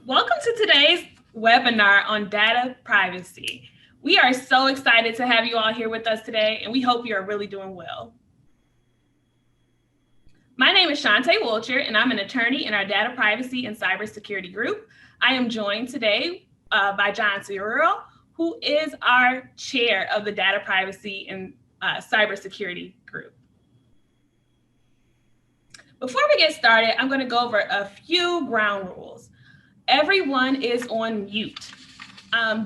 Welcome to today's webinar on data privacy. We are so excited to have you all here with us today, and we hope you are really doing well. My name is Shantae Wilcher, and I'm an attorney in our data privacy and cybersecurity group. I am joined today by John Cirillo, who is our chair of the data privacy and cybersecurity group. Before we get started, I'm going to go over a few ground rules. Everyone is on mute.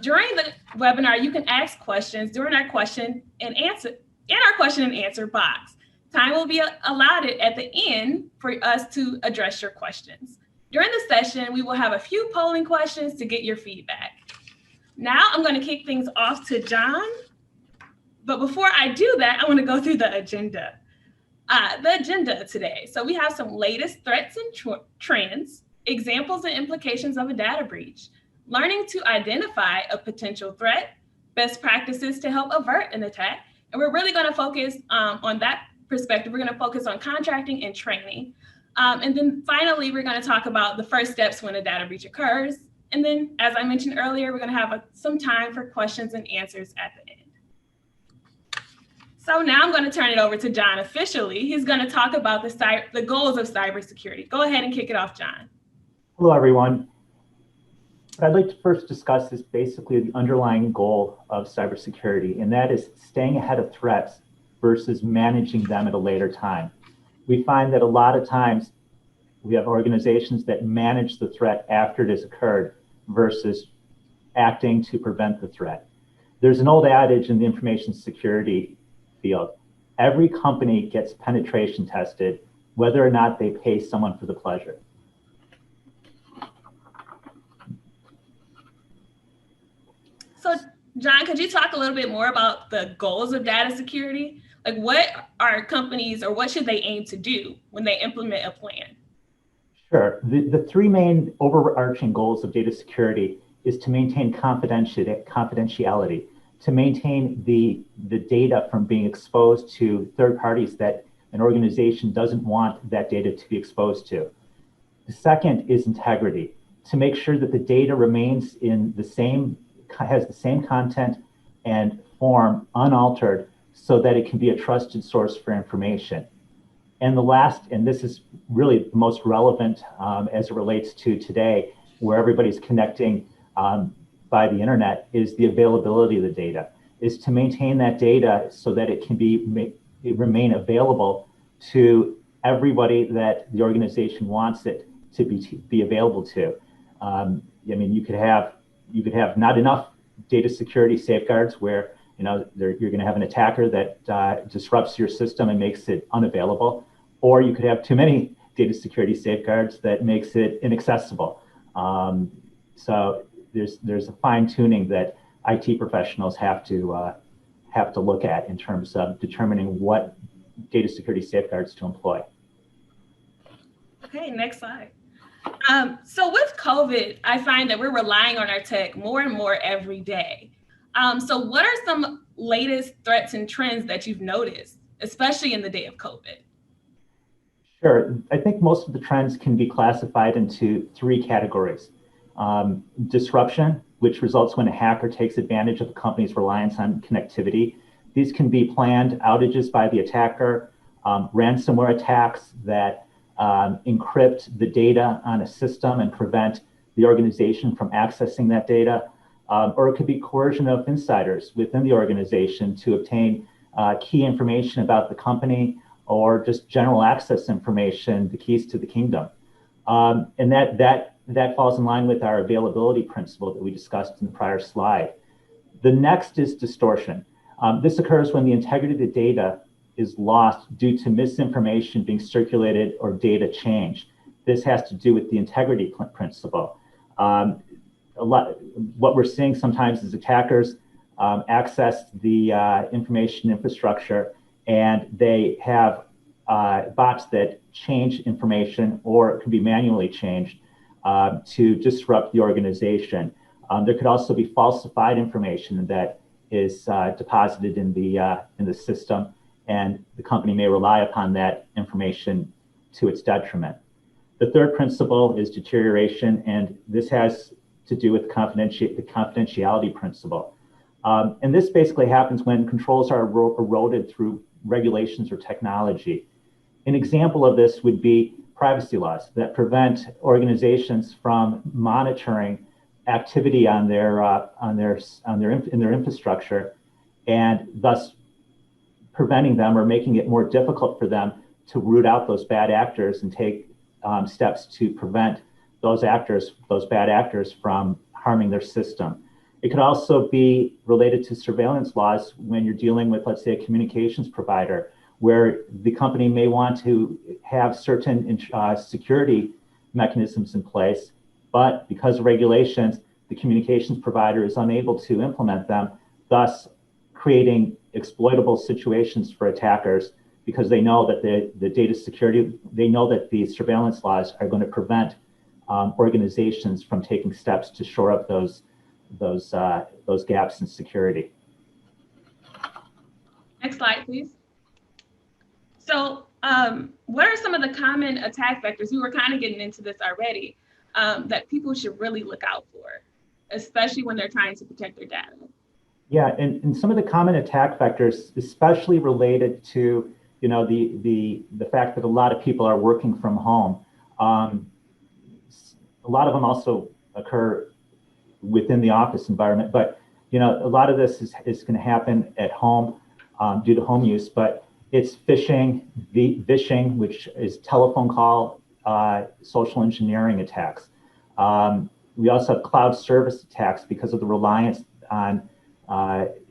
During the webinar, you can ask questions during our question and answer box. Time will be allotted at the end for us to address your questions. During the session, we will have a few polling questions to get your feedback. Now I'm going to kick things off to John. But before I do that, I want to go through the agenda. Today. So we have some latest threats and trends, examples and implications of a data breach, learning to identify a potential threat, best practices to help avert an attack. And we're really going to focus on that perspective. We're going to focus on contracting and training. And then finally, we're going to talk about the first steps when a data breach occurs. And then, as I mentioned earlier, we're going to have some time for questions and answers at the end. So now I'm going to turn it over to John officially. He's going to talk about the goals of cybersecurity. Go ahead and kick it off, John. Hello, everyone. What I'd like to first discuss is basically the underlying goal of cybersecurity, and that is staying ahead of threats versus managing them at a later time. We find that a lot of times we have organizations that manage the threat after it has occurred versus acting to prevent the threat. There's an old adage in the information security field. Every company gets penetration tested, whether or not they pay someone for the pleasure. So, John, could you talk a little bit more about the goals of data security? Like, what are companies, or what should they aim to do when they implement a plan? Sure. The three main overarching goals of data security is to maintain confidentiality, to maintain the data from being exposed to third parties that an organization doesn't want that data to be exposed to. The second is integrity, to make sure that the data remains has the same content and form unaltered so that it can be a trusted source for information. And the last, and this is really the most relevant as it relates to today, where everybody's connecting by the internet, is the availability of the data, is to maintain that data so that it can remain available to everybody that the organization wants it to be available to. I mean, you could have not enough data security safeguards where you're going to have an attacker that disrupts your system and makes it unavailable, or you could have too many data security safeguards that makes it inaccessible. So there's a fine tuning that IT professionals have to look at in terms of determining what data security safeguards to employ. Okay, next slide. So with COVID, I find that we're relying on our tech more and more every day. So what are some latest threats and trends that you've noticed, especially in the day of COVID? Sure. I think most of the trends can be classified into three categories. Disruption, which results when a hacker takes advantage of a company's reliance on connectivity. These can be planned outages by the attacker, ransomware attacks that encrypt the data on a system and prevent the organization from accessing that data, or it could be coercion of insiders within the organization to obtain key information about the company or just general access information, the keys to the kingdom. And that falls in line with our availability principle that we discussed in the prior slide. The next is distortion. This occurs when the integrity of the data is lost due to misinformation being circulated or data change. This has to do with the integrity principle. What we're seeing sometimes is attackers access the information infrastructure, and they have bots that change information, or it can be manually changed to disrupt the organization. There could also be falsified information that is deposited in the system, and the company may rely upon that information to its detriment. The third principle is deterioration, and this has to do with the confidentiality principle. And this basically happens when controls are eroded through regulations or technology. An example of this would be privacy laws that prevent organizations from monitoring activity in their infrastructure, and thus preventing them or making it more difficult for them to root out those bad actors and take steps to prevent those bad actors from harming their system. It could also be related to surveillance laws when you're dealing with, let's say, a communications provider, where the company may want to have certain security mechanisms in place, but because of regulations, the communications provider is unable to implement them, thus creating exploitable situations for attackers, because they know that the data security, they know that the surveillance laws are going to prevent organizations from taking steps to shore up those gaps in security. Next slide, please. So what are some of the common attack vectors? We were kind of getting into this already, that people should really look out for, especially when they're trying to protect their data. Yeah, and some of the common attack vectors, especially related to the fact that a lot of people are working from home. A lot of them also occur within the office environment, but a lot of this is going to happen at home due to home use. But it's phishing, vishing, which is telephone call, social engineering attacks. We also have cloud service attacks because of the reliance on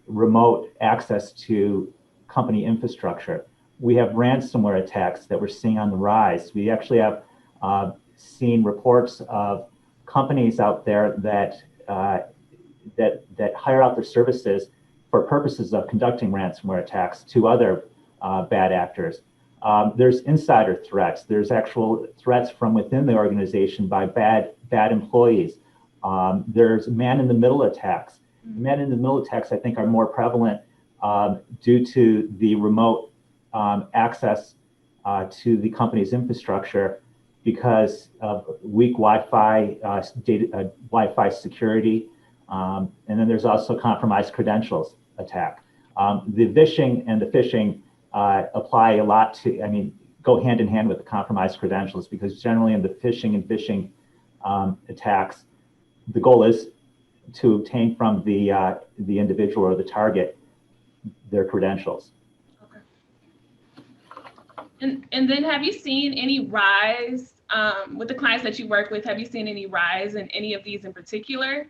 remote access to company infrastructure. We have ransomware attacks that we're seeing on the rise. We actually have seen reports of companies out there that hire out their services for purposes of conducting ransomware attacks to other bad actors. There's insider threats. There's actual threats from within the organization by bad employees. There's man-in-the-middle attacks. Man-in-the-middle attacks, I think, are more prevalent due to the remote access to the company's infrastructure because of weak Wi-Fi, Wi-Fi security, and then there's also compromised credentials attack. The vishing and the phishing apply a lot to, go hand in hand with the compromised credentials, because generally in the phishing and phishing attacks, the goal is to obtain from the individual or the target their credentials. And then have you seen any rise with the clients that you work with? Have you seen any rise in any of these in particular?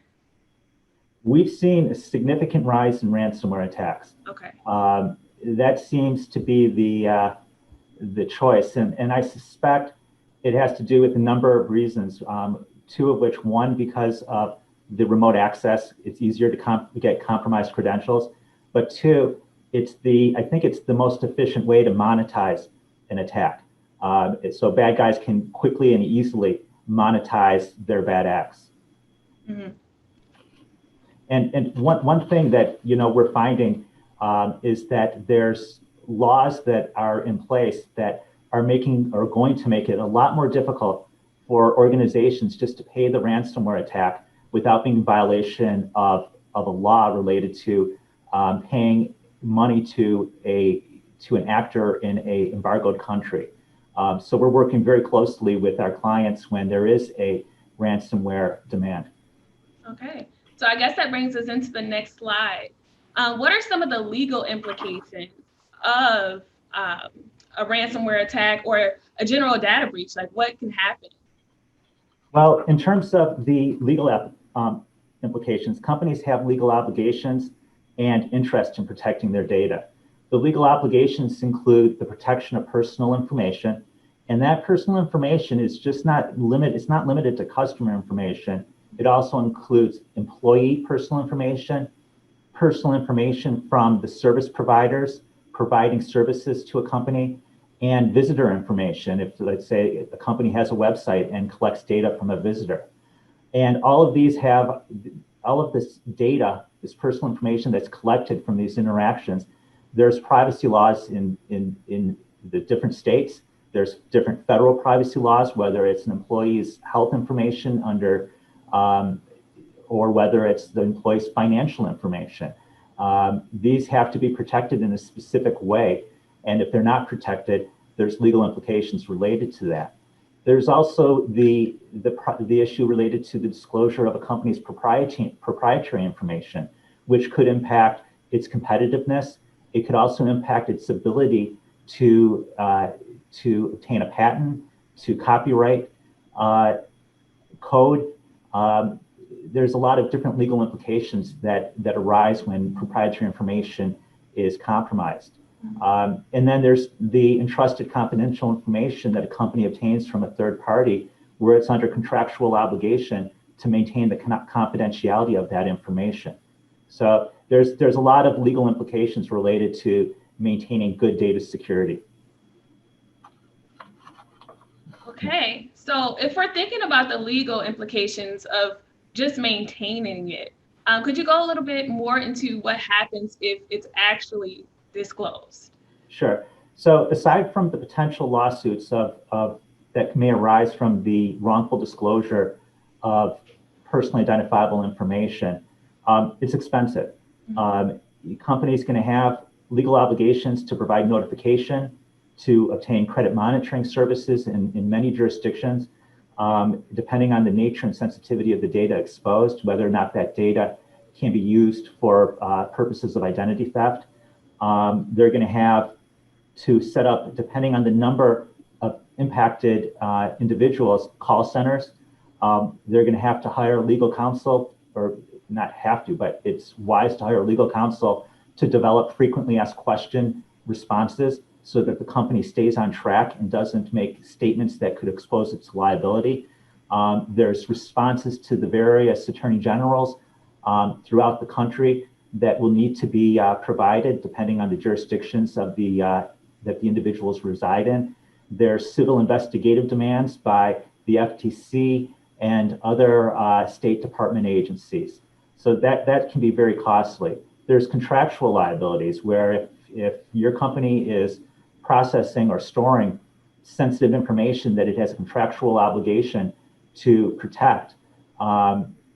We've seen a significant rise in ransomware attacks. Okay. That seems to be the choice, and I suspect it has to do with a number of reasons. Two of which, one, because of the remote access, it's easier to get compromised credentials. But two, I think it's the most efficient way to monetize an attack. So bad guys can quickly and easily monetize their bad acts. Mm-hmm. And one thing that we're finding is that there's laws that are in place that are going to make it a lot more difficult for organizations just to pay the ransomware attack without being in violation of a law related to paying money to an actor in a embargoed country. So we're working very closely with our clients when there is a ransomware demand. Okay, so I guess that brings us into the next slide. What are some of the legal implications of a ransomware attack or a general data breach? Like, what can happen? Well, in terms of the legal implications, companies have legal obligations and interest in protecting their data. The legal obligations include the protection of personal information, and that personal information is just not limited. It's not limited to customer information. It also includes employee personal information from the service providers providing services to a company, and visitor information. If, let's say, a company has a website and collects data from a visitor. And all of this data, this personal information that's collected from these interactions, there's privacy laws in the different states, There's different federal privacy laws, whether it's an employee's health information under, or whether it's the employee's financial information. These have to be protected in a specific way. And if they're not protected, there's legal implications related to that. There's also the issue related to the disclosure of a company's proprietary information, which could impact its competitiveness. It could also impact its ability to obtain a patent, to copyright code. There's a lot of different legal implications that arise when proprietary information is compromised. And then there's the entrusted confidential information that a company obtains from a third party, where it's under contractual obligation to maintain the confidentiality of that information. So there's a lot of legal implications related to maintaining good data security. Okay, so if we're thinking about the legal implications of just maintaining it, could you go a little bit more into what happens if it's actually disclosed? Sure. So aside from the potential lawsuits that may arise from the wrongful disclosure of personally identifiable information, it's expensive. Companies going to have legal obligations to provide notification, to obtain credit monitoring services in many jurisdictions, depending on the nature and sensitivity of the data exposed, whether or not that data can be used for purposes of identity theft. They're going to have to set up, depending on the number of impacted individuals, call centers. They're going to have to hire legal counsel, or not have to, but it's wise to hire legal counsel to develop frequently asked question responses so that the company stays on track and doesn't make statements that could expose its liability. There's responses to the various attorney generals throughout the country that will need to be provided depending on the jurisdictions of that the individuals reside in. There's civil investigative demands by the FTC and other State Department agencies. So that can be very costly. There's contractual liabilities where if your company is processing or storing sensitive information that it has a contractual obligation to protect,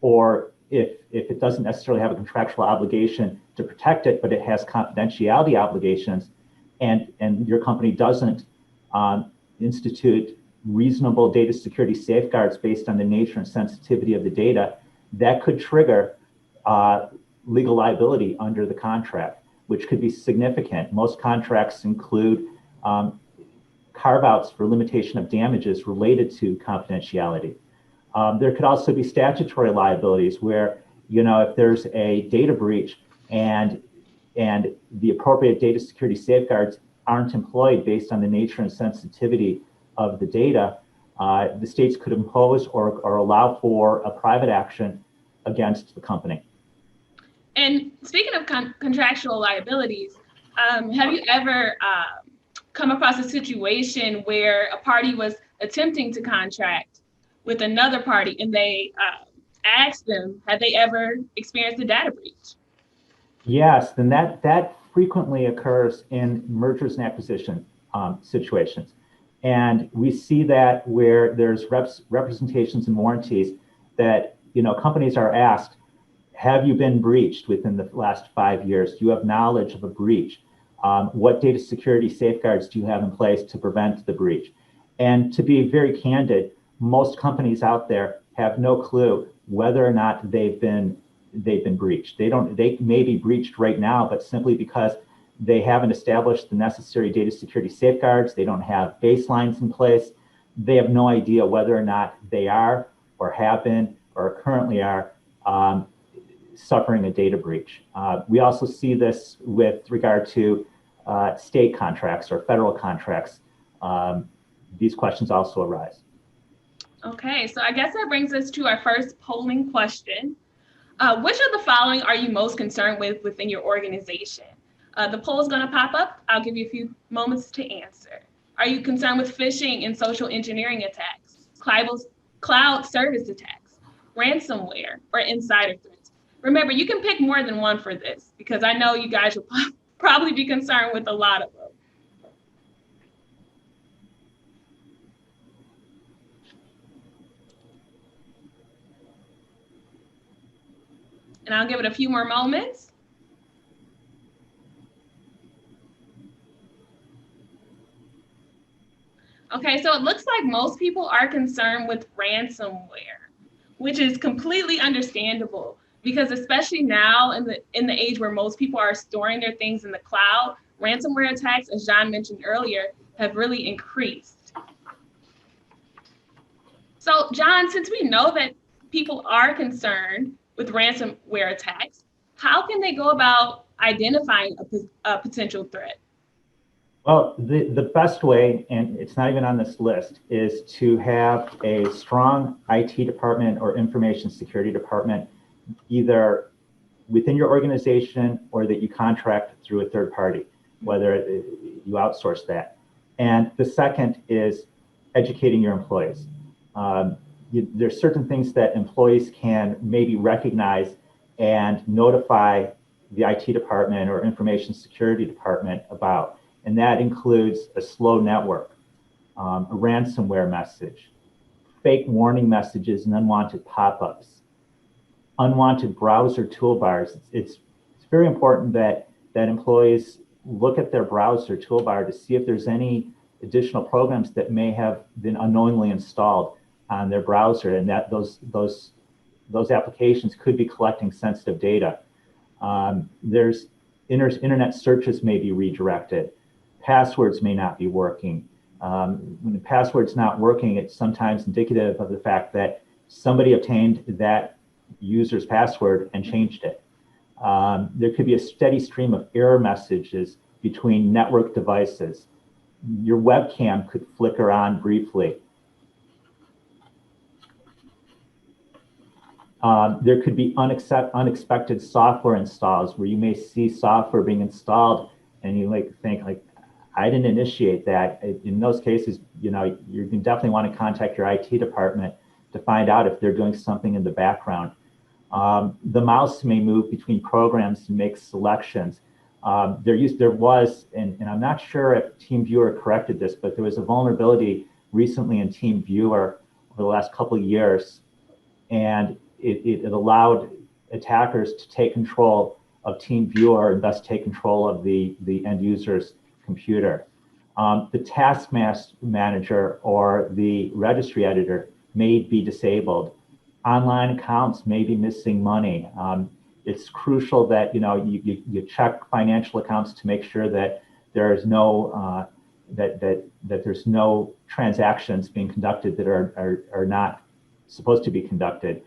or if it doesn't necessarily have a contractual obligation to protect it, but it has confidentiality obligations, and your company doesn't institute reasonable data security safeguards based on the nature and sensitivity of the data, that could trigger legal liability under the contract, which could be significant. Most contracts include carve-outs for limitation of damages related to confidentiality. There could also be statutory liabilities where, if there's a data breach and the appropriate data security safeguards aren't employed based on the nature and sensitivity of the data, the states could impose or allow for a private action against the company. And speaking of contractual liabilities, have you ever come across a situation where a party was attempting to contract with another party and they asked them, have they ever experienced a data breach? Yes, and that frequently occurs in mergers and acquisition situations. And we see that where there's representations and warranties that companies are asked, have you been breached within the last 5 years? Do you have knowledge of a breach? What data security safeguards do you have in place to prevent the breach? And to be very candid, most companies out there have no clue whether or not they've been breached. They may be breached right now, but simply because they haven't established the necessary data security safeguards, they don't have baselines in place, they have no idea whether or not they are or have been or currently are suffering a data breach. We also see this with regard to state contracts or federal contracts. These questions also arise. Okay, so I guess that brings us to our first polling question. Which of the following are you most concerned with within your organization? The poll is going to pop up. I'll give you a few moments to answer. Are you concerned with phishing and social engineering attacks, cloud service attacks, ransomware, or insider threats? Remember, you can pick more than one for this because I know you guys will probably be concerned with a lot of them. And I'll give it a few more moments. Okay, so it looks like most people are concerned with ransomware, which is completely understandable because especially now in the age where most people are storing their things in the cloud, ransomware attacks, as John mentioned earlier, have really increased. So, John, since we know that people are concerned with ransomware attacks, how can they go about identifying a potential threat? Well, the best way, and it's not even on this list, is to have a strong IT department or information security department, either within your organization or that you contract through a third party, whether you outsource that. And the second is educating your employees. There's certain things that employees can maybe recognize and notify the IT department or information security department about. And that includes a slow network, a ransomware message, fake warning messages and unwanted pop-ups, unwanted browser toolbars. It's very important that employees look at their browser toolbar to see if there's any additional programs that may have been unknowingly installed on their browser, and that those applications could be collecting sensitive data. There's internet searches may be redirected. Passwords may not be working. When the password's not working, it's sometimes indicative of the fact that somebody obtained that user's password and changed it. There could be a steady stream of error messages between network devices. Your webcam could flicker on briefly. There could be unexpected software installs where you may see software being installed and you think I didn't initiate that. In those cases, you can definitely want to contact your IT department to find out if they're doing something in the background. The mouse may move between programs to make selections. There was, and I'm not sure if TeamViewer corrected this, but there was a vulnerability recently in TeamViewer over the last couple of years, and it allowed attackers to take control of TeamViewer and thus take control of the end user's computer. The task manager or the registry editor may be disabled. Online accounts may be missing money. It's crucial that you check financial accounts to make sure that there is no that there's no transactions being conducted that are not supposed to be conducted.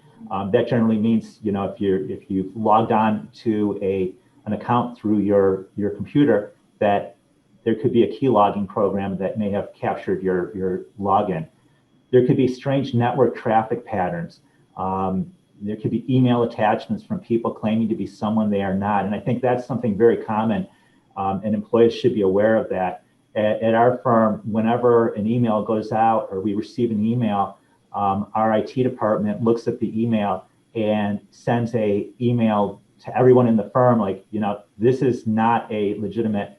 That generally means if you've logged on to an account through your computer, that there could be a key logging program that may have captured your login. There could be strange network traffic patterns. There could be email attachments from people claiming to be someone they are not. And I think that's something very common, and employees should be aware of that. At our firm, whenever an email goes out or we receive an email, our IT department looks at the email and sends an email to everyone in the firm, this is not a legitimate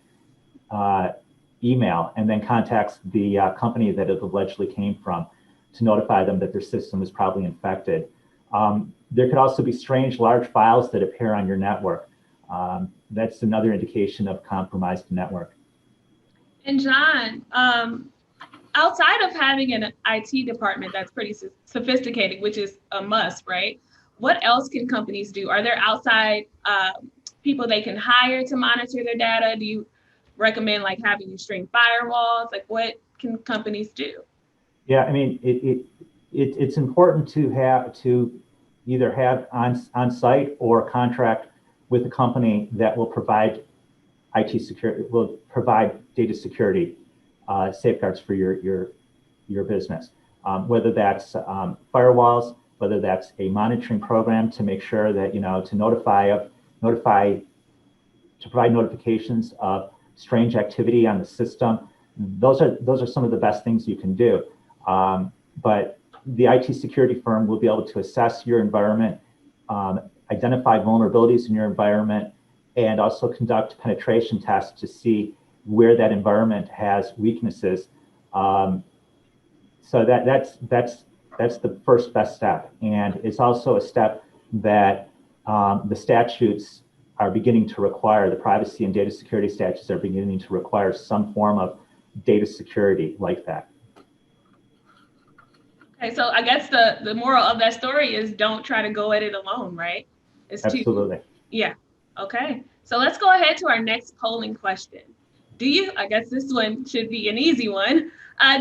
email, and then contacts the company that it allegedly came from to notify them that their system is probably infected. There could also be strange large files that appear on your network. That's another indication of compromised network. And John, outside of having an IT department that's pretty sophisticated, which is a must, right? What else can companies do? Are there outside people they can hire to monitor their data? Do you recommend having extreme firewalls? What can companies do? Yeah, I mean, it's important to either have on site or contract with a company that will provide IT security, will provide data security safeguards for your business. Whether that's firewalls, whether that's a monitoring program to make sure that to provide notifications of strange activity on the system. Those are some of the best things you can do. But the IT security firm will be able to assess your environment, identify vulnerabilities in your environment, and also conduct penetration tests to see where that environment has weaknesses. So that's the first best step, and it's also a step that the statutes are beginning to require, the privacy and data security statutes are beginning to require some form of data security like that. Okay, so I guess the moral of that story is don't try to go at it alone, right? It's Absolutely. Yeah. Okay. So let's go ahead to our next polling question. I guess this one should be an easy one.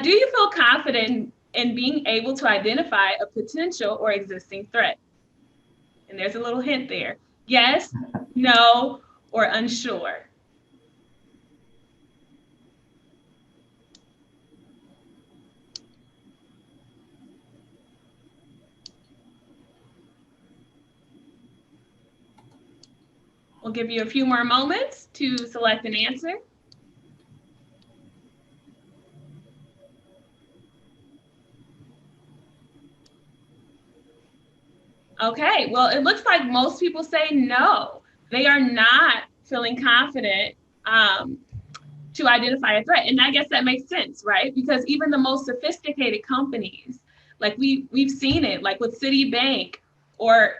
Do you feel confident in being able to identify a potential or existing threat? And there's a little hint there. Yes, no, or unsure. We'll give you a few more moments to select an answer. Okay, well, it looks like most people say no. They are not feeling confident to identify a threat. And I guess that makes sense, right? Because even the most sophisticated companies, like we've seen it, like with Citibank or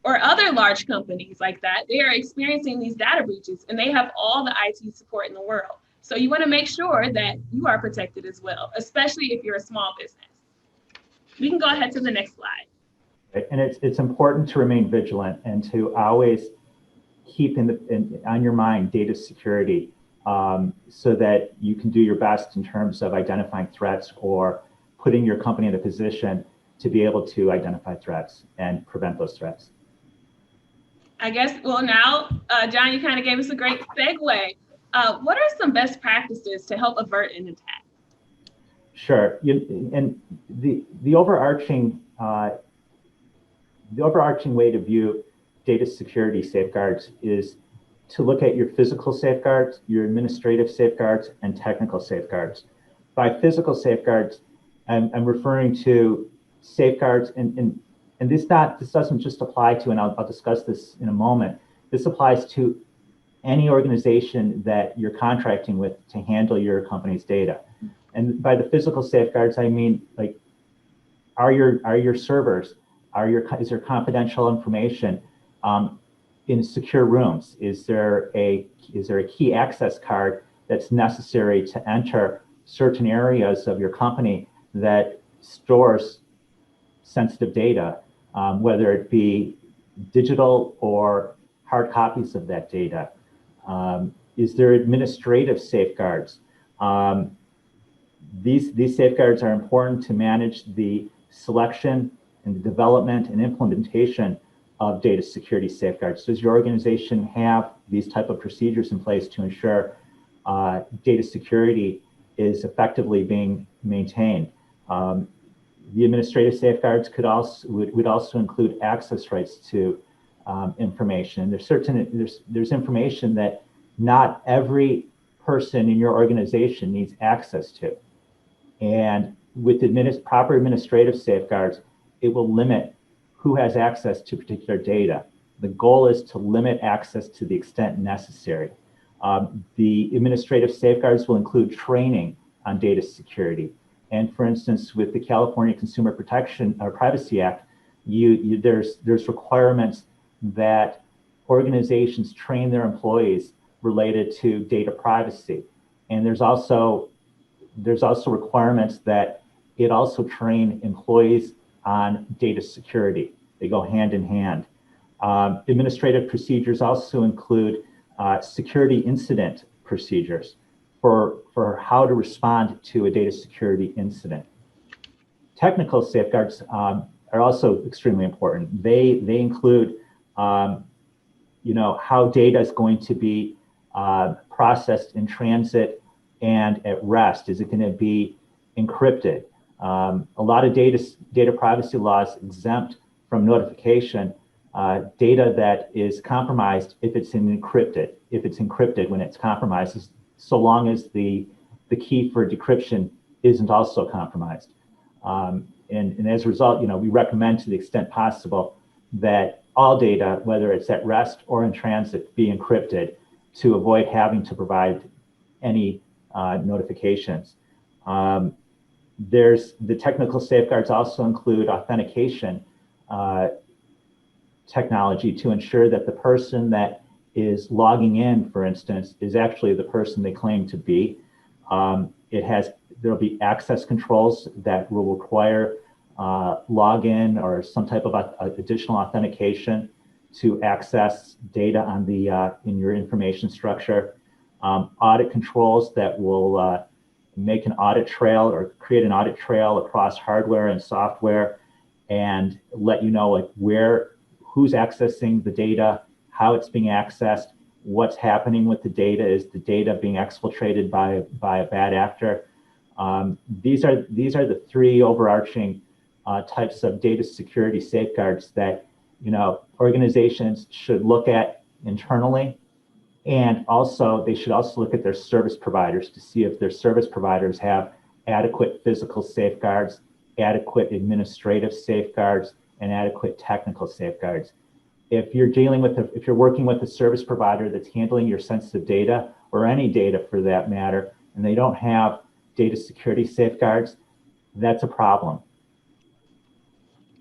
other large companies like that, they are experiencing these data breaches and they have all the IT support in the world. So you want to make sure that you are protected as well, especially if you're a small business. We can go ahead to the next slide. And it's important to remain vigilant and to always keep on your mind data security, so that you can do your best in terms of identifying threats or putting your company in a position to be able to identify threats and prevent those threats. I guess, well, now, John, you kind of gave us a great segue. What are some best practices to help avert an attack? Sure. And the overarching way to view data security safeguards is to look at your physical safeguards, your administrative safeguards, and technical safeguards. By physical safeguards, I'm referring to safeguards, and this doesn't just apply to, and I'll discuss this in a moment, this applies to any organization that you're contracting with to handle your company's data. And by the physical safeguards, I mean, like, are your servers, is there confidential information in secure rooms? Is there a key access card that's necessary to enter certain areas of your company that stores sensitive data, whether it be digital or hard copies of that data? Is there administrative safeguards? These safeguards are important to manage the selection and the development and implementation of data security safeguards. Does your organization have these type of procedures in place to ensure data security is effectively being maintained? The administrative safeguards would also include access rights to information. There's information that not every person in your organization needs access to. And with proper administrative safeguards, it will limit who has access to particular data. The goal is to limit access to the extent necessary. The administrative safeguards will include training on data security. And for instance, with the California Consumer Protection or Privacy Act, there's requirements that organizations train their employees related to data privacy. And there's also requirements that it also train employees on data security. They go hand in hand. Administrative procedures also include security incident procedures for how to respond to a data security incident. Technical safeguards are also extremely important. They include how data is going to be processed in transit and at rest. Is it going to be encrypted? A lot of data privacy laws exempt from notification data that is compromised if it's encrypted. If it's encrypted when it's compromised, so long as the key for decryption isn't also compromised. And as a result, we recommend to the extent possible that all data, whether it's at rest or in transit, be encrypted to avoid having to provide any notifications. The technical safeguards also include authentication technology to ensure that the person that is logging in, for instance, is actually the person they claim to be. There'll be access controls that will require login or some type of additional authentication to access data on the in your information structure. Audit controls that will make an audit trail or create an audit trail across hardware and software, and let you know like who's accessing the data, how it's being accessed, what's happening with the data. Is the data being exfiltrated by a bad actor? These are the three overarching types of data security safeguards that organizations should look at internally, and also they should also look at their service providers to see if their service providers have adequate physical safeguards, adequate administrative safeguards, and adequate technical safeguards. If you're working with a service provider that's handling your sensitive data, or any data for that matter, and they don't have data security safeguards, that's a problem.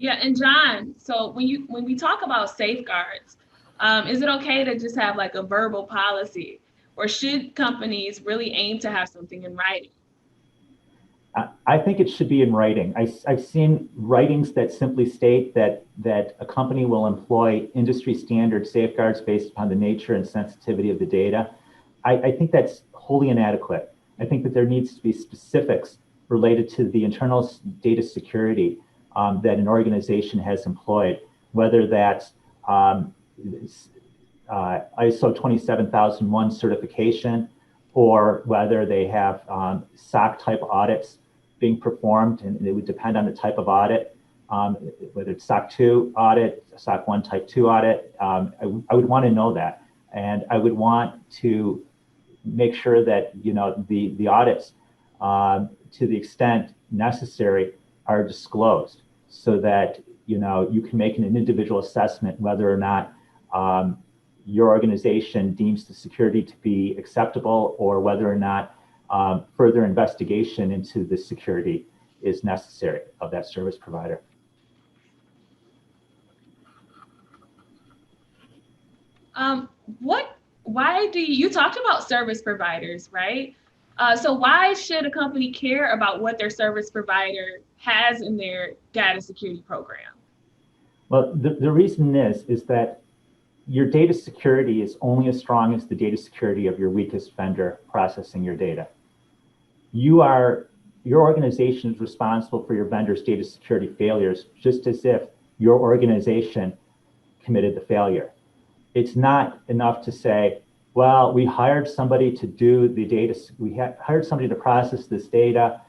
Yeah, and John, so when we talk about safeguards, is it okay to just have like a verbal policy, or should companies really aim to have something in writing? I think it should be in writing. I've seen writings that simply state that a company will employ industry standard safeguards based upon the nature and sensitivity of the data. I think that's wholly inadequate. I think that there needs to be specifics related to the internal data security that an organization has employed, whether that's ISO 27001 certification, or whether they have SOC type audits being performed, and it would depend on the type of audit, whether it's SOC 2 audit, SOC 1 type 2 audit. I would want to know that, and I would want to make sure that the audits, to the extent necessary, are disclosed, so that you can make an individual assessment whether or not your organization deems the security to be acceptable, or whether or not further investigation into the security is necessary of that service provider. Why do you talked about service providers, right? So why should a company care about what their service provider has in their data security program? Well, the reason is that your data security is only as strong as the data security of your weakest vendor processing your data. Your organization is responsible for your vendor's data security failures, just as if your organization committed the failure. It's not enough to say, well, we hired somebody to do the data, hired somebody to process this data,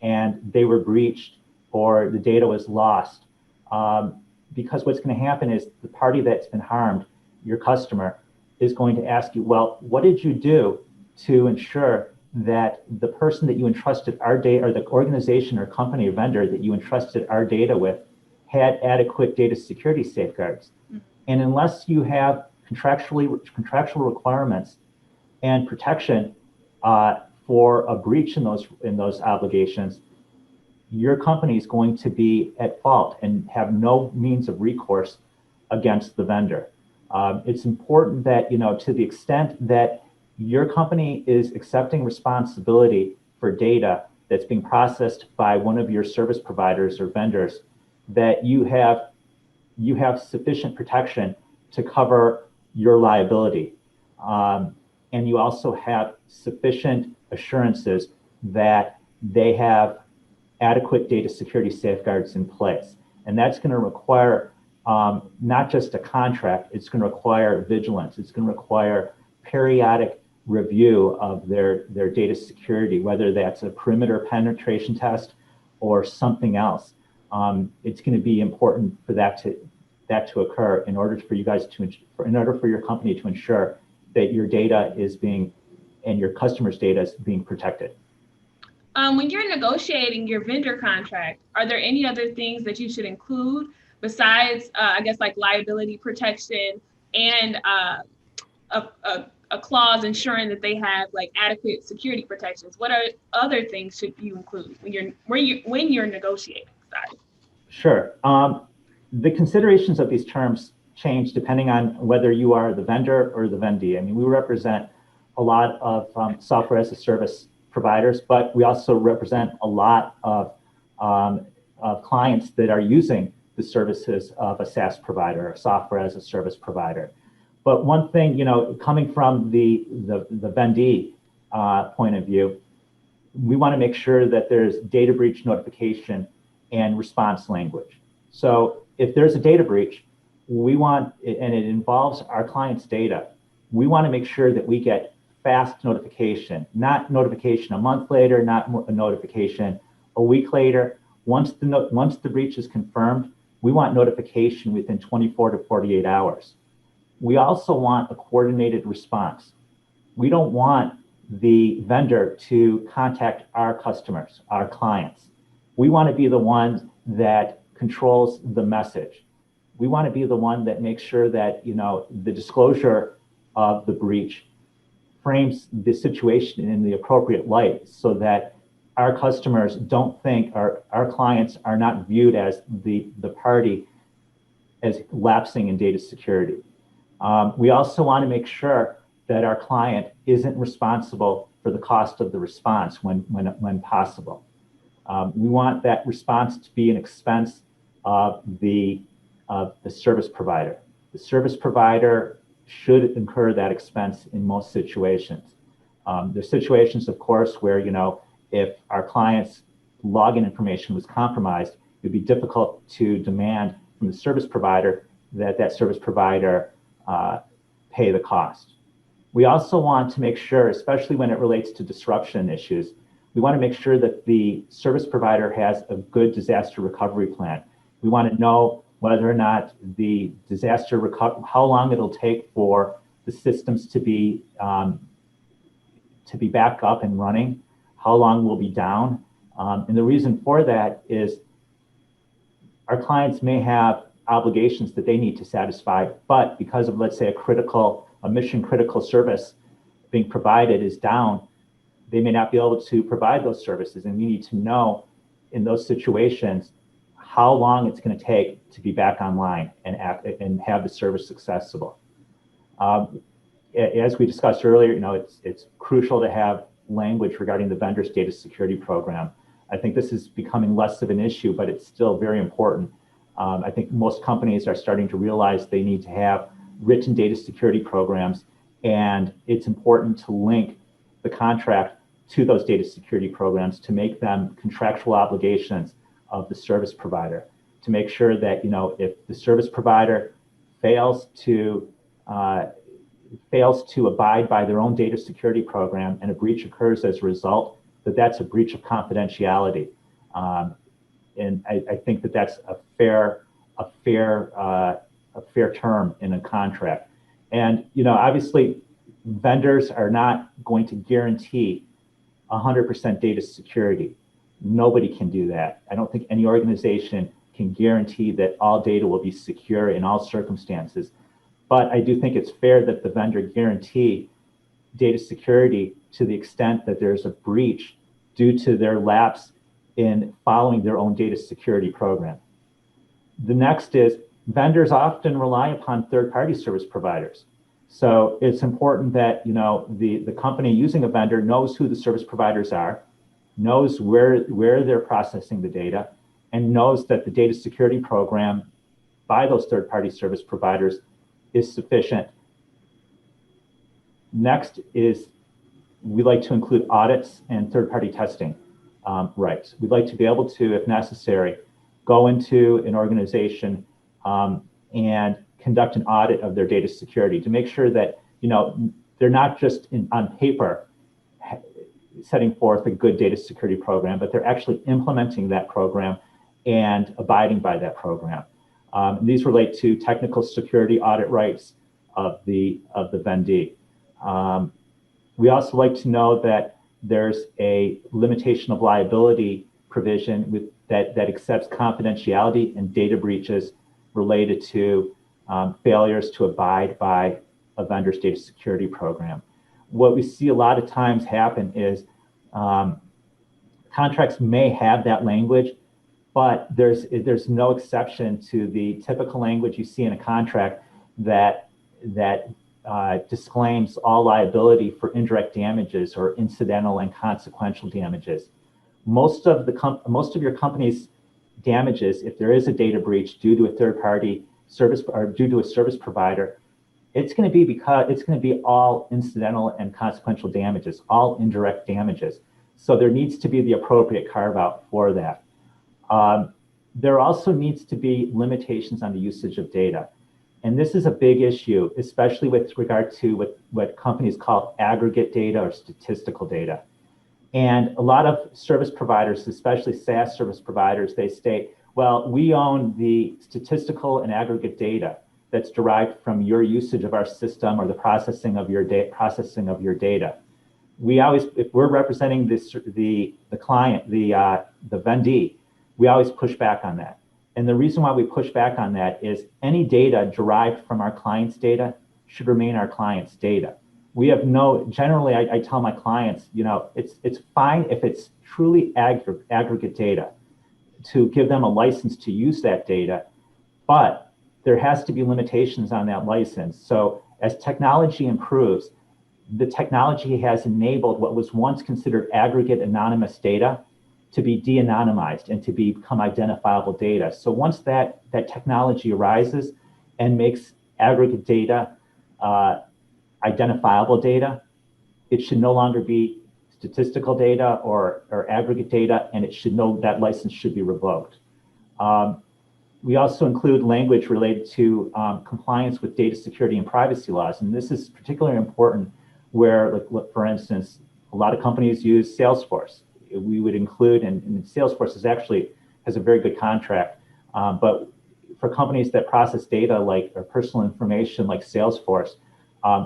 and they were breached, or the data was lost. Because what's going to happen is the party that's been harmed, your customer, is going to ask you, well, what did you do to ensure that the person that you entrusted our data, or the organization or company or vendor that you entrusted our data with, had adequate data security safeguards? And unless you have contractual requirements and protection for a breach in those obligations, your company is going to be at fault and have no means of recourse against the vendor. It's important that, to the extent that your company is accepting responsibility for data that's being processed by one of your service providers or vendors, that you have sufficient protection to cover your liability. And you also have sufficient assurances that they have adequate data security safeguards in place. And that's going to require not just a contract, it's going to require vigilance. It's going to require periodic review of their data security, whether that's a perimeter penetration test or something else. It's going to be important for that to occur in order for your company to ensure that your data is being, and your customers' data is being protected. When you're negotiating your vendor contract, are there any other things that you should include besides, I guess, like liability protection and a clause ensuring that they have like adequate security protections? What are other things should you include when you're negotiating? Sorry. Sure. The considerations of these terms change depending on whether you are the vendor or the vendee. I mean, we represent a lot of software as a service providers, but we also represent a lot of clients that are using the services of a SaaS provider, a software as a service provider. But one thing, you know, coming from the vendee point of view, we want to make sure that there's data breach notification and response language. So if there's a data breach, we want, and it involves our client's data, we want to make sure that we get fast notification, not notification a month later, not a notification a week later. Once the breach is confirmed, we want notification within 24 to 48 hours. We also want a coordinated response. We don't want the vendor to contact our customers, our clients. We want to be the one that controls the message. We want to be the one that makes sure that, you know, the disclosure of the breach frames the situation in the appropriate light so that our customers don't think, our clients are not viewed as the party as lapsing in data security. We also want to make sure that our client isn't responsible for the cost of the response when possible. We want that response to be an expense of the service provider. The service provider should incur that expense in most situations. There's situations, of course, where, you know, if our client's login information was compromised, it would be difficult to demand from the service provider that service provider pay the cost. We also want to make sure, especially when it relates to disruption issues, we want to make sure that the service provider has a good disaster recovery plan. We want to know whether or not the disaster how long it'll take for the systems to be back up and running, how long we'll be down. And the reason for that is our clients may have obligations that they need to satisfy, but because of, let's say, a mission critical service being provided is down, they may not be able to provide those services. And we need to know in those situations how long it's going to take to be back online and have the service accessible. As we discussed earlier, you know, it's crucial to have language regarding the vendor's data security program. I think this is becoming less of an issue, but it's still very important. I think most companies are starting to realize they need to have written data security programs, and it's important to link the contract to those data security programs to make them contractual obligations of the service provider, to make sure that, you know, if the service provider fails to abide by their own data security program and a breach occurs as a result, that's a breach of confidentiality. And I think that's a fair term in a contract. And, you know, obviously vendors are not going to guarantee 100% data security. Nobody can do that. I don't think any organization can guarantee that all data will be secure in all circumstances. But I do think it's fair that the vendor guarantee data security to the extent that there's a breach due to their lapse in following their own data security program. The next is vendors often rely upon third-party service providers. So it's important that, you know, the company using a vendor knows who the service providers are, knows where they're processing the data, and knows that the data security program by those third-party service providers is sufficient. Next is we like to include audits and third-party testing rights. We'd like to be able to, if necessary, go into an organization and conduct an audit of their data security to make sure that, you know, they're not just on paper setting forth a good data security program, but they're actually implementing that program and abiding by that program. These relate to technical security audit rights of the vendee. We also like to know that there's a limitation of liability provision that accepts confidentiality and data breaches related to failures to abide by a vendor's data security program. What we see a lot of times happen is contracts may have that language, but there's no exception to the typical language you see in a contract that disclaims all liability for indirect damages or incidental and consequential damages. Most of your company's damages, if there is a data breach due to a third-party service or due to a service provider, it's going to be all incidental and consequential damages, all indirect damages. So there needs to be the appropriate carve-out for that. There also needs to be limitations on the usage of data. And this is a big issue, especially with regard to what companies call aggregate data or statistical data. And a lot of service providers, especially SaaS service providers, they state, well, we own the statistical and aggregate data that's derived from your usage of our system or the processing of your data. We always, if we're representing the client, the vendee, we always push back on that. And the reason why we push back on that is any data derived from our client's data should remain our client's data. We have generally, I tell my clients, it's fine if it's truly aggregate data to give them a license to use that data, but there has to be limitations on that license. So as technology improves, the technology has enabled what was once considered aggregate anonymous data to be de-anonymized and to become identifiable data. So once that technology arises and makes aggregate data identifiable data, it should no longer be statistical data or aggregate data, and that license should be revoked. We also include language related to compliance with data security and privacy laws, and this is particularly important where, for instance, a lot of companies use Salesforce. We would include, and Salesforce has a very good contract, but for companies that process data or personal information like Salesforce,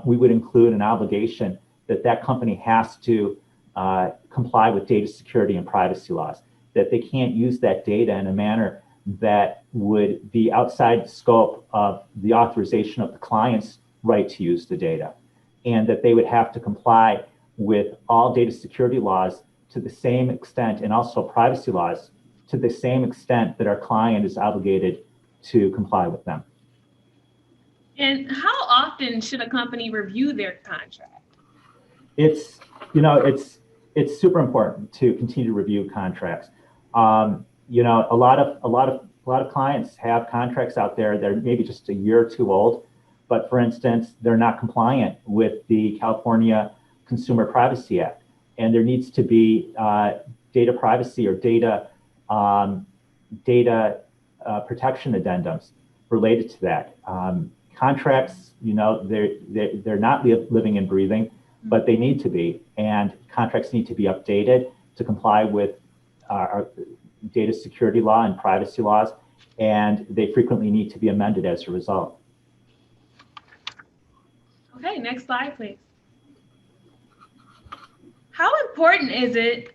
we would include an obligation that company has to comply with data security and privacy laws, that they can't use that data in a manner that would be outside the scope of the authorization of the client's right to use the data, and that they would have to comply with all data security laws to the same extent, and also privacy laws to the same extent that our client is obligated to comply with them. And how often should a company review their contract? It's super important to continue to review contracts. A lot of clients have contracts out there that are maybe just a year or two old, but for instance, they're not compliant with the California Consumer Privacy Act, and there needs to be data privacy or data protection addendums related to that. Contracts, they're not living and breathing, but they need to be, and contracts need to be updated to comply with our data security law and privacy laws, and they frequently need to be amended as a result. Okay, next slide, please. How important is it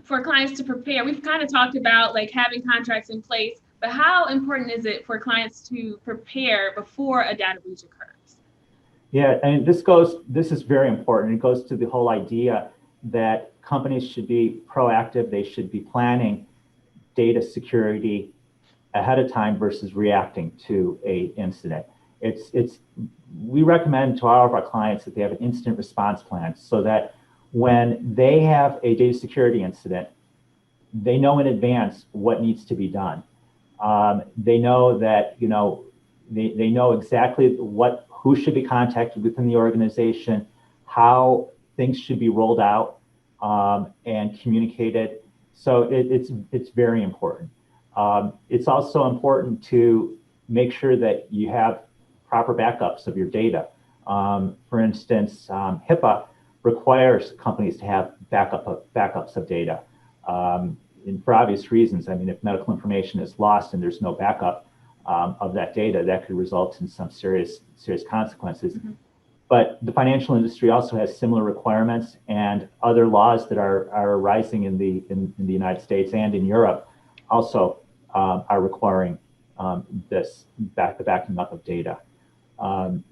for clients to prepare? We've kind of talked about having contracts in place, but how important is it for clients to prepare before a data breach occurs? Yeah, and this is very important. It goes to the whole idea that companies should be proactive. They should be planning data security ahead of time versus reacting to an incident. We recommend to all of our clients that they have an incident response plan so that when they have a data security incident, they know in advance what needs to be done. They know that, they know exactly who should be contacted within the organization, how things should be rolled out and communicated. So it's very important. It's also important to make sure that you have proper backups of your data. For instance, HIPAA requires companies to have backups of data. And for obvious reasons, if medical information is lost and there's no backup of that data, that could result in some serious consequences. Mm-hmm. But the financial industry also has similar requirements, and other laws that are arising in the United States and in Europe also are requiring the backing up of data.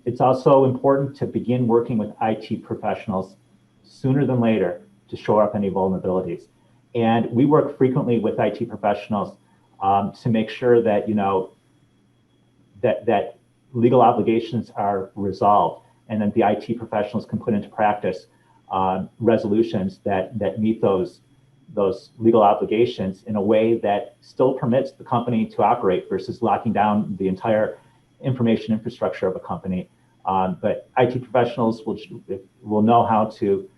It's also important to begin working with IT professionals sooner than later to shore up any vulnerabilities. And we work frequently with IT professionals to make sure that that legal obligations are resolved, and then the IT professionals can put into practice resolutions that meet those legal obligations in a way that still permits the company to operate versus locking down the entire information infrastructure of a company. But IT professionals will know how to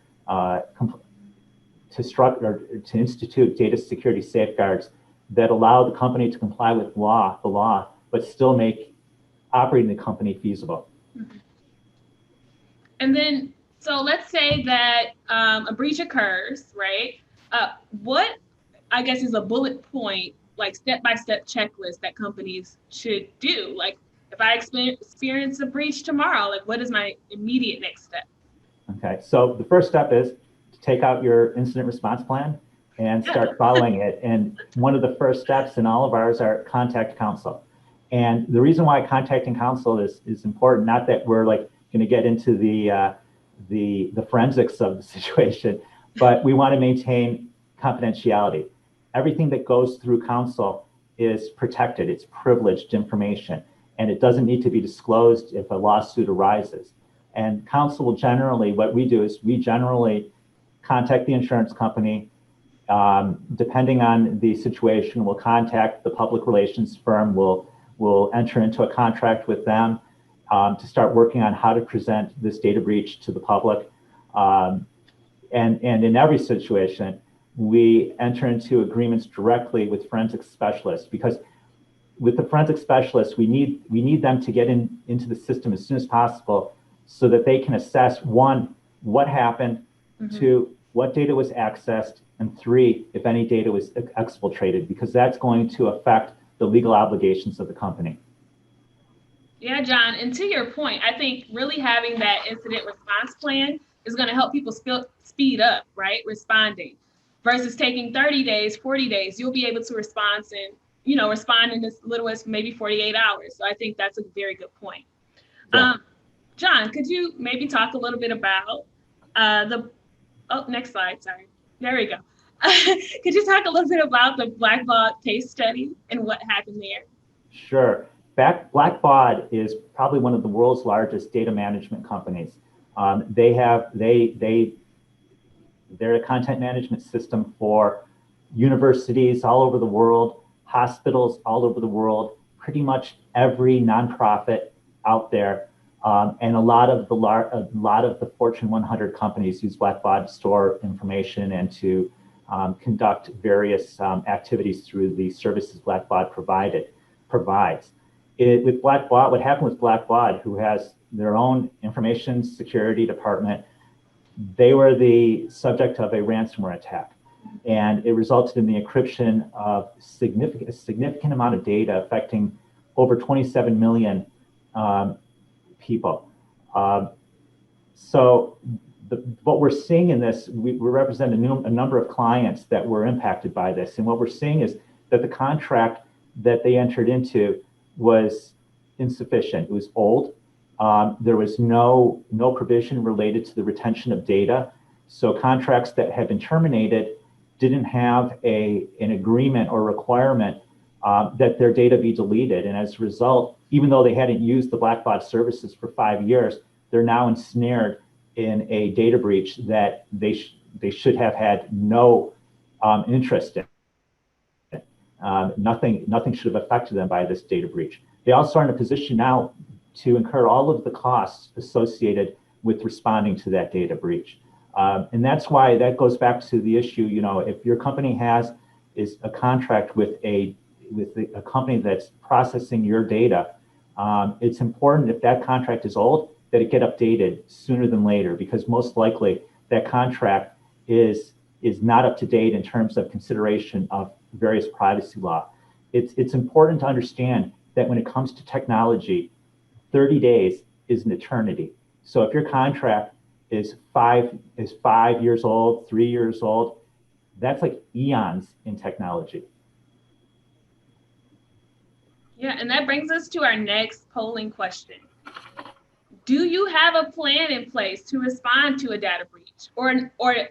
institute data security safeguards that allow the company to comply with the law, but still make operating the company feasible. Mm-hmm. And then, so let's say that a breach occurs, right? What, I guess, is a bullet point, like step-by-step checklist that companies should do? Like, if I experience a breach tomorrow, like, what is my immediate next step? Okay, so the first step is to take out your incident response plan and start following it. And one of the first steps in all of ours are contact counsel. And the reason why contacting counsel is important, not that we're like going to get into the forensics of the situation, but we want to maintain confidentiality. Everything that goes through counsel is protected. It's privileged information, and it doesn't need to be disclosed if a lawsuit arises. And counsel will generally, what we do is we generally contact the insurance company. Depending on the situation, we'll contact the public relations firm. We'll enter into a contract with them to start working on how to present this data breach to the public. And in every situation, we enter into agreements directly with forensic specialists, because with the forensic specialists, we need them to get into the system as soon as possible so that they can assess, one, what happened, mm-hmm. two, what data was accessed, and three, if any data was exfiltrated, because that's going to affect the legal obligations of the company. Yeah, John, and to your point, I think really having that incident response plan is going to help people speed up, right, responding, versus taking 30 days, 40 days. You'll be able to respond in as little as maybe 48 hours. So I think that's a very good point. Yeah. John, could you maybe talk a little bit about next slide, sorry. There we go. Could you talk a little bit about the Blackbaud case study and what happened there? Sure. Blackbaud is probably one of the world's largest data management companies. They're a content management system for universities all over the world, hospitals all over the world, pretty much every nonprofit out there. And a lot of the Fortune 100 companies use Blackbaud to store information and to conduct various activities through the services Blackbaud provides. With Blackbaud, what happened with Blackbaud, who has their own information security department, they were the subject of a ransomware attack, and it resulted in the encryption of a significant amount of data affecting over 27 million people. So what we're seeing in this, we represent a number of clients that were impacted by this. And what we're seeing is that the contract that they entered into was insufficient. It was old. There was no provision related to the retention of data. So contracts that had been terminated didn't have an agreement or requirement that their data be deleted. And as a result, even though they hadn't used the Blackbaud services for 5 years, they're now ensnared in a data breach that they should have had no interest in. Nothing should have affected them by this data breach. They also are in a position now to incur all of the costs associated with responding to that data breach. And that's why that goes back to the issue, if your company is a contract with a company that's processing your data, it's important, if that contract is old, that it get updated sooner than later, because most likely that contract is not up to date in terms of consideration of various privacy law. It's important to understand that when it comes to technology, 30 days is an eternity. So if your contract is 5 years old, 3 years old, that's like eons in technology. Yeah, and that brings us to our next polling question. Do you have a plan in place to respond to a data breach or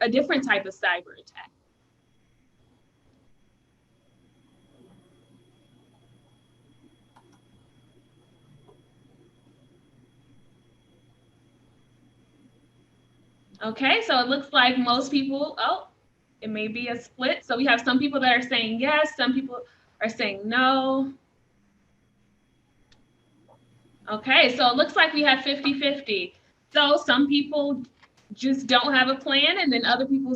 a different type of cyber attack? Okay, so it looks like most people, oh, it may be a split. So we have some people that are saying yes, some people are saying no. Okay, so it looks like we have 50-50. So some people just don't have a plan, and then other people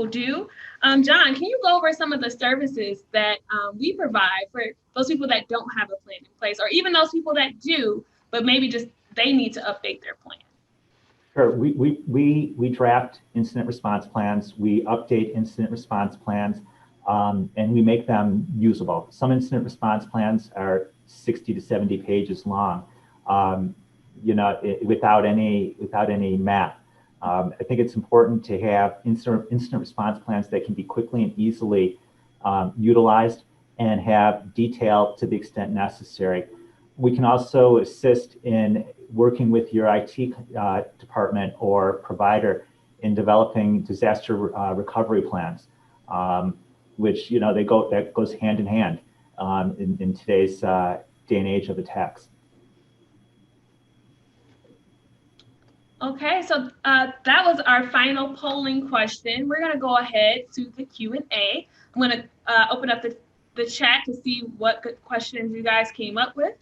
do. John, can you go over some of the services that we provide for those people that don't have a plan in place, or even those people that do, but maybe just they need to update their plan? Sure. We draft incident response plans. We update incident response plans, and we make them usable. Some incident response plans are 60 to 70 pages long, without any math. I think it's important to have incident response plans that can be quickly and easily utilized and have detail to the extent necessary. We can also assist in working with your IT department or provider in developing disaster recovery plans, which that goes hand in hand in today's day and age of attacks. Okay, so that was our final polling question. We're going to go ahead to the Q&A. I'm going to open up the chat to see what good questions you guys came up with.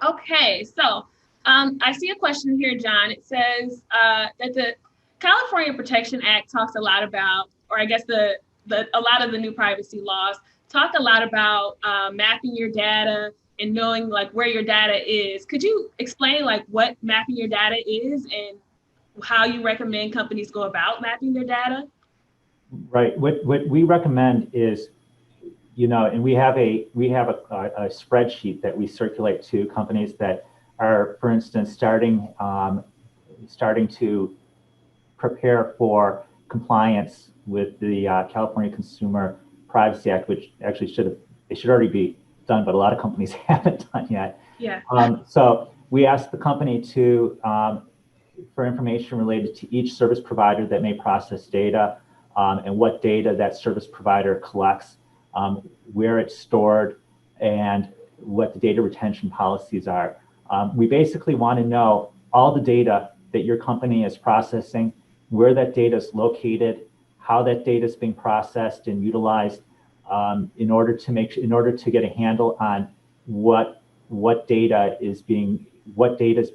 Okay, so I see a question here, John. It says that the California Protection Act talks a lot about, or I guess a lot of the new privacy laws talk a lot about mapping your data and knowing like where your data is. Could you explain like what mapping your data is and how you recommend companies go about mapping their data? Right. What we recommend is, and we have a spreadsheet that we circulate to companies that are, for instance, starting to prepare for compliance with the California Consumer Privacy Act, which actually should already be done, but a lot of companies haven't done yet. Yeah. So we asked the company for information related to each service provider that may process data, and what data that service provider collects, where it's stored, and what the data retention policies are. We basically want to know all the data that your company is processing, where that data is located, how that data is being processed and utilized, in order to get a handle on what data is being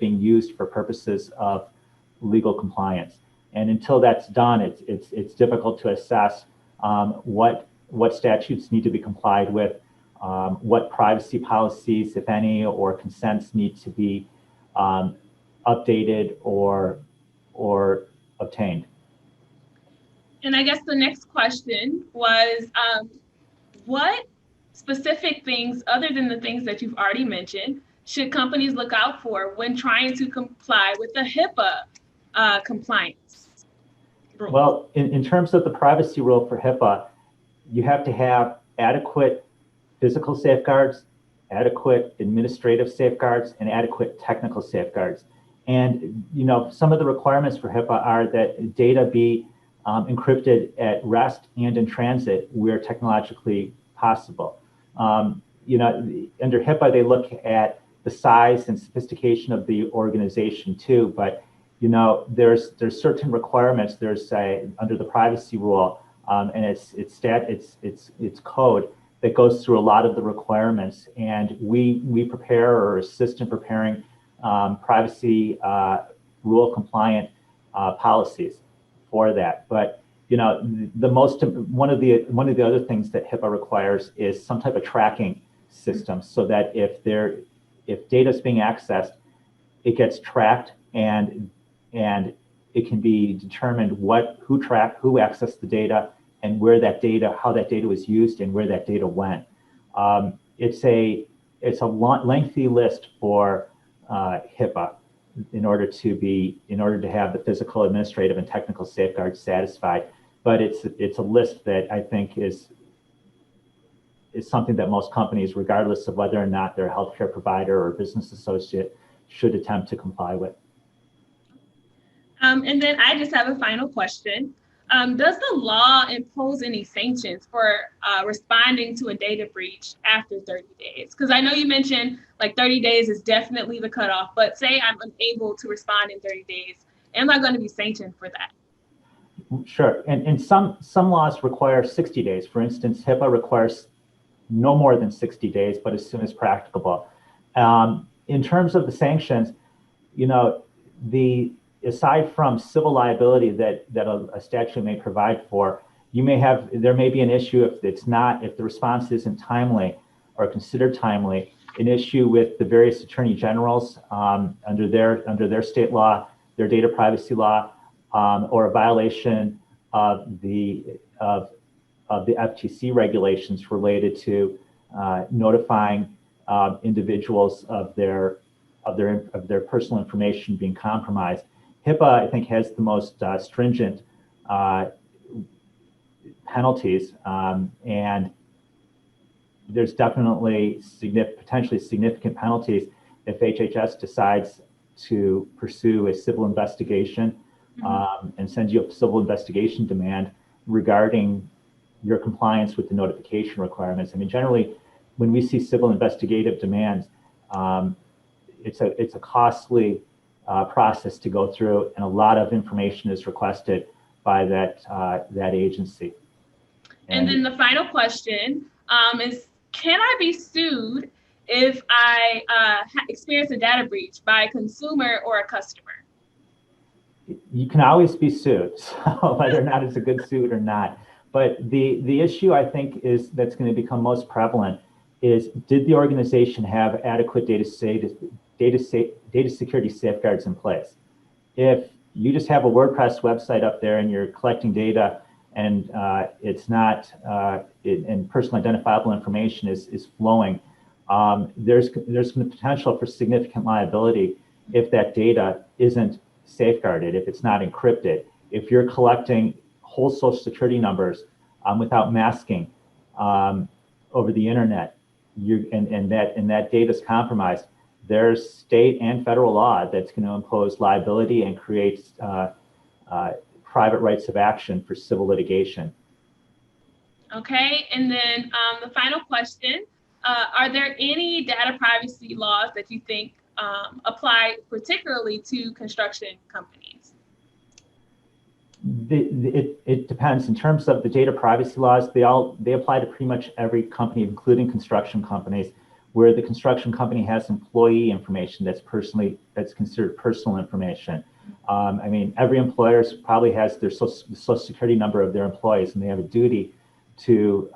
used for purposes of legal compliance. And until that's done, it's difficult to assess what statutes need to be complied with, what privacy policies, if any, or consents need to be updated or obtained. And I guess the next question was, what specific things, other than the things that you've already mentioned, should companies look out for when trying to comply with the HIPAA compliance rules? Well, in terms of the privacy rule for HIPAA, you have to have adequate physical safeguards, adequate administrative safeguards, and adequate technical safeguards. And some of the requirements for HIPAA are that data be encrypted at rest and in transit where technologically possible. Under HIPAA, they look at the size and sophistication of the organization too, but there's certain requirements. There's under the privacy rule, and it's code that goes through a lot of the requirements, and we prepare or assist in preparing privacy rule compliant policies for that. But one of the other things that HIPAA requires is some type of tracking system, so that if data is being accessed, it gets tracked and it can be determined who accessed the data and how that data was used and where that data went. It's a lengthy list for HIPAA in order to have the physical, administrative, and technical safeguards satisfied. But it's a list that I think is something that most companies, regardless of whether or not they're a healthcare provider or business associate, should attempt to comply with. And then I just have a final question. Does the law impose any sanctions for responding to a data breach after 30 days? Because I know you mentioned like 30 days is definitely the cutoff, but say I'm unable to respond in 30 days, am I going to be sanctioned for that? Sure. And some laws require 60 days. For instance, HIPAA requires no more than 60 days, but as soon as practicable. In terms of the sanctions, you know, aside from civil liability that a statute may provide for, there may be an issue if the response isn't timely or considered timely, an issue with the various attorney generals under their state law, their data privacy law, or a violation of the FTC regulations related to notifying individuals of their personal information being compromised. HIPAA, I think, has the most stringent penalties, and there's definitely potentially significant penalties if HHS decides to pursue a civil investigation and sends you a civil investigation demand regarding your compliance with the notification requirements. I mean, generally, when we see civil investigative demands, it's a costly process to go through, and a lot of information is requested by that agency. And then the final question is, can I be sued if I experience a data breach by a consumer or a customer? You can always be sued, so whether or not it's a good suit or not. But the issue, I think, that's going to become most prevalent is, did the organization have adequate data security safeguards in place? If you just have a WordPress website up there and you're collecting data and it's not, and personal identifiable information is flowing, there's the potential for significant liability if that data isn't safeguarded, if it's not encrypted, if you're collecting whole social security numbers without masking over the internet, and that data is compromised. There's state and federal law that's going to impose liability and creates private rights of action for civil litigation. Okay, and then the final question, are there any data privacy laws that you think apply particularly to construction companies? It depends. In terms of the data privacy laws, they apply to pretty much every company, including construction companies, where the construction company has employee information that's considered personal information. I mean, every employer probably has their social security number of their employees, and they have a duty to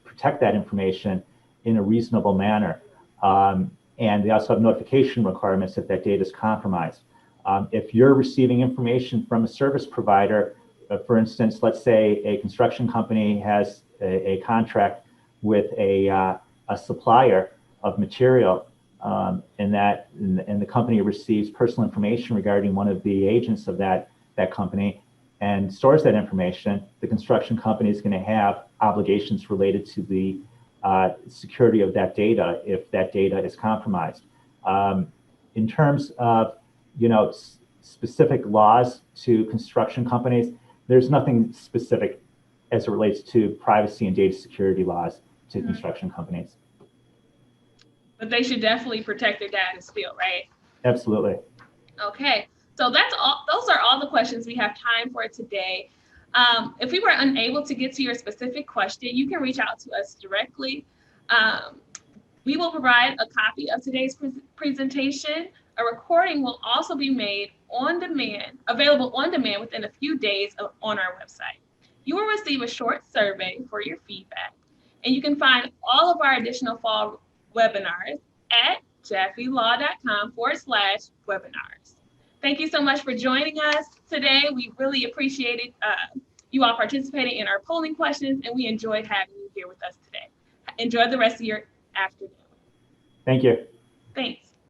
protect that information in a reasonable manner. And they also have notification requirements if that data is compromised. If you're receiving information from a service provider, for instance, let's say a construction company has a contract with a supplier of material, and the company receives personal information regarding one of the agents of that company and stores that information, the construction company is going to have obligations related to the security of that data if that data is compromised. In terms of specific laws to construction companies, there's nothing specific as it relates to privacy and data security laws to construction companies. But they should definitely protect their data still, right? Absolutely. Okay, so that's all. Those are all the questions we have time for today. If we were unable to get to your specific question, you can reach out to us directly. We will provide a copy of today's presentation. A recording will also be made on demand, available on demand within a few days on our website. You will receive a short survey for your feedback, and you can find all of our additional fall webinars at jaffelaw.com/webinars. Thank you so much for joining us today. We really appreciated you all participating in our polling questions, and we enjoyed having you here with us today. Enjoy the rest of your afternoon. Thank you. Thanks.